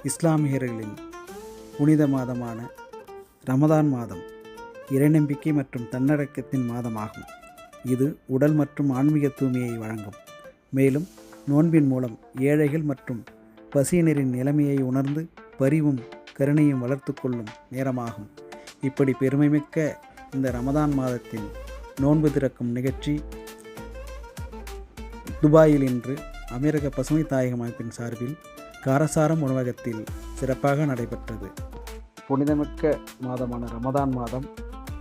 இஸ்லாமியர்களின் புனித மாதமான ரமதான் மாதம் இறைநம்பிக்கை மற்றும் தன்னடக்கத்தின் மாதமாகும். இது உடல் மற்றும் ஆன்மீக தூய்மையை வழங்கும். மேலும் நோன்பின் மூலம் ஏழைகள் மற்றும் பசியினரின் நிலைமையை உணர்ந்து பரிவும் கருணையும் வளர்த்து கொள்ளும் நேரமாகும். இப்படி பெருமைமிக்க இந்த ரமதான் மாதத்தின் நோன்பு திறக்கும் நிகழ்ச்சி துபாயில் இன்று அமீரக பசுமை தாயக அமைப்பின் சார்பில் காரசாரம் உணவகத்தில் சிறப்பாக நடைபெற்றது. புனிதமிக்க மாதமான ரமதான் மாதம்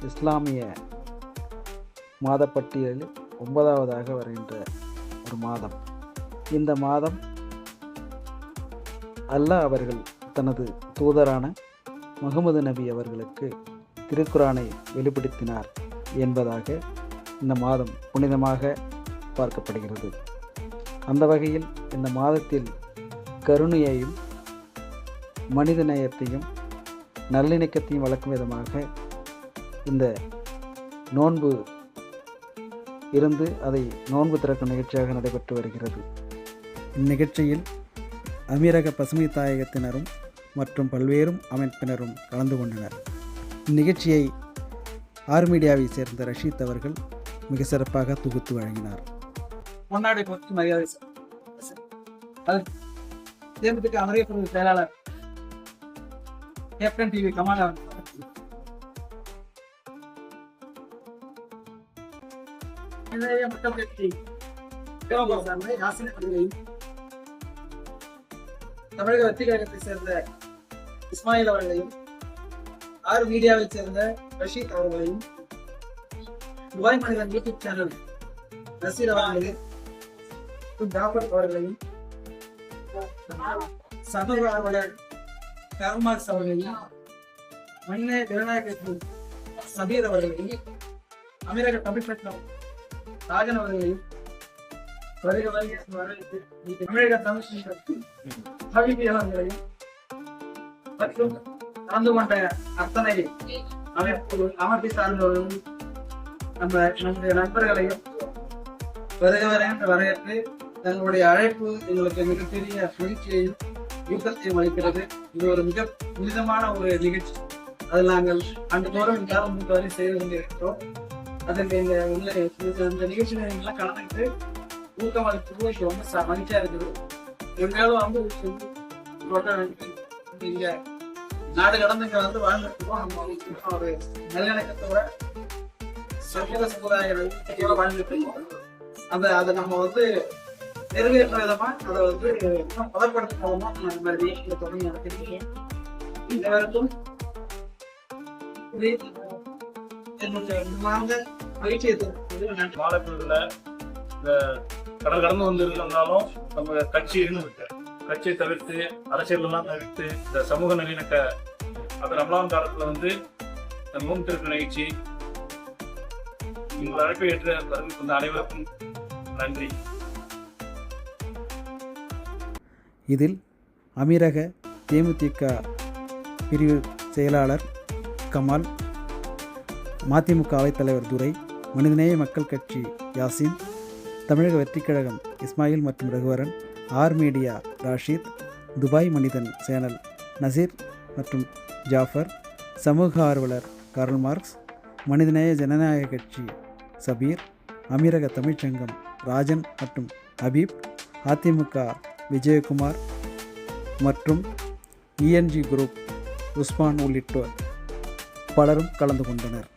இஸ்லாமிய மாதப்பட்டியலில் 9வதாக வருகின்ற ஒரு மாதம். இந்த மாதம் அல்லாஹ் அவர்கள் தனது தூதரான முகமது நபி அவர்களுக்கு திருக்குரானை வெளிப்படுத்தினார் என்பதாக இந்த மாதம் புனிதமாக பார்க்கப்படுகிறது. அந்த வகையில் இந்த மாதத்தில் கருணையையும் மனித நேயத்தையும் நல்லிணக்கத்தையும் வளர்க்கும் விதமாக இந்த நோன்பு இருந்து அதை நோன்பு திறக்கும் நிகழ்ச்சியாக நடைபெற்று வருகிறது. இந்நிகழ்ச்சியில் அமீரக பசுமை தாயகத்தினரும் மற்றும் பல்வேறு அமைப்பினரும் கலந்து கொண்டனர். இந்நிகழ்ச்சியை ஆர் மீடியாவை சேர்ந்த ரஷீத் அவர்கள் மிக சிறப்பாக தொகுத்து வழங்கினார். முன்னாடி மரியாதை தேர்ந்தெடுக்க அமரிய செயலாளர் கேப்டன் டிவி கமால் தமிழக வெற்றி கழகத்தை சேர்ந்த இஸ்மாயில் அவர்களையும், ஆர் மீடியாவை சேர்ந்த ரஷீத் அவர்களையும், துபாய் மனிதன் யூடியூப் சேனல் நசீர் அவர்களையும், ஜாஃபர் அவர்களையும், சமூக ஆர்வலர் கர்மாஸ் அவர்களையும், மன்ன ஜனநாயகத்தின் சபீர் அவர்களையும், அமீரக தமிழ் சட்டம் ராஜன் அவர்களையும் தமிழக தமிழ் ஹபீபி அவர்களையும் மற்றும் கலந்து கொண்ட அத்தனை அமைப்பை சார்ந்தவர்களும் நம்முடைய நண்பர்களையும் வரவேற்று தங்களுடைய அழைப்பு எங்களுக்கு மிகப்பெரிய மகிழ்ச்சியையும் ஊக்கத்தையும் அளிக்கிறது. இது ஒரு மிக புனிதமான ஒரு நிகழ்ச்சி. அதில் நாங்கள் ஆண்டுதோறும் இந்த காலம் வரை செய்து கொண்டிருக்கிறோம். அதில் இந்த நிகழ்ச்சிகளை எல்லாம் கலந்துக்கிட்டு ஊக்கம் அளிக்கிறது ரொம்ப மகிழ்ச்சியா இருக்குது. எங்கேயாவது இங்க நாடு கடந்து இங்க வந்து வாழ்ந்துருக்கோம். ஒரு நல்லிணக்கத்தோட சமூக சமுதாய வாழ்ந்துட்டு அதை நம்ம வந்து நிறைவேற்ற விதமா அதை வந்து பதப்படுத்த மூலமா இந்த மாதிரி விஷயங்களை தொடர்ந்து நடத்திருக்கோம். இந்த வரைக்கும் மாலப்பூர்ல இந்த கடல் கடந்து வந்து இருந்தாலும் நம்ம கட்சியை தவிர்த்து அரசியல்லாம் தவிர்த்து இந்த சமூக நல்லிணக்க அந்த ரமலான் காலத்துல வந்து இந்த நோன்பு திறப்பு நிகழ்ச்சி உங்கள் அழைப்பை ஏற்று வந்த அனைவருக்கும் நன்றி. இதில் அமீரக தேமுதிக பிரிவு செயலாளர் கமால், மதிமுக அவைத்தலைவர் துரை, மனிதநேய மக்கள் கட்சி யாசின், தமிழக வெற்றிக் கழகம் இஸ்மாயில் மற்றும் Raghuvaran, R media Rashid, Dubai மனிதன் சேனல் நசீர் மற்றும் ஜாஃபர், சமூக ஆர்வலர் கார்ல் மார்க்ஸ், மனிதநேய ஜனநாயக கட்சி சபீர், அமீரக தமிழ்ச்சங்கம் ராஜன் மற்றும் ஹபீப், அதிமுக விஜயகுமார் மற்றும் இஎன்ஜி குரூப் உஸ்மான் உள்ளிட்டோர் பலரும் கலந்து கொண்டனர்.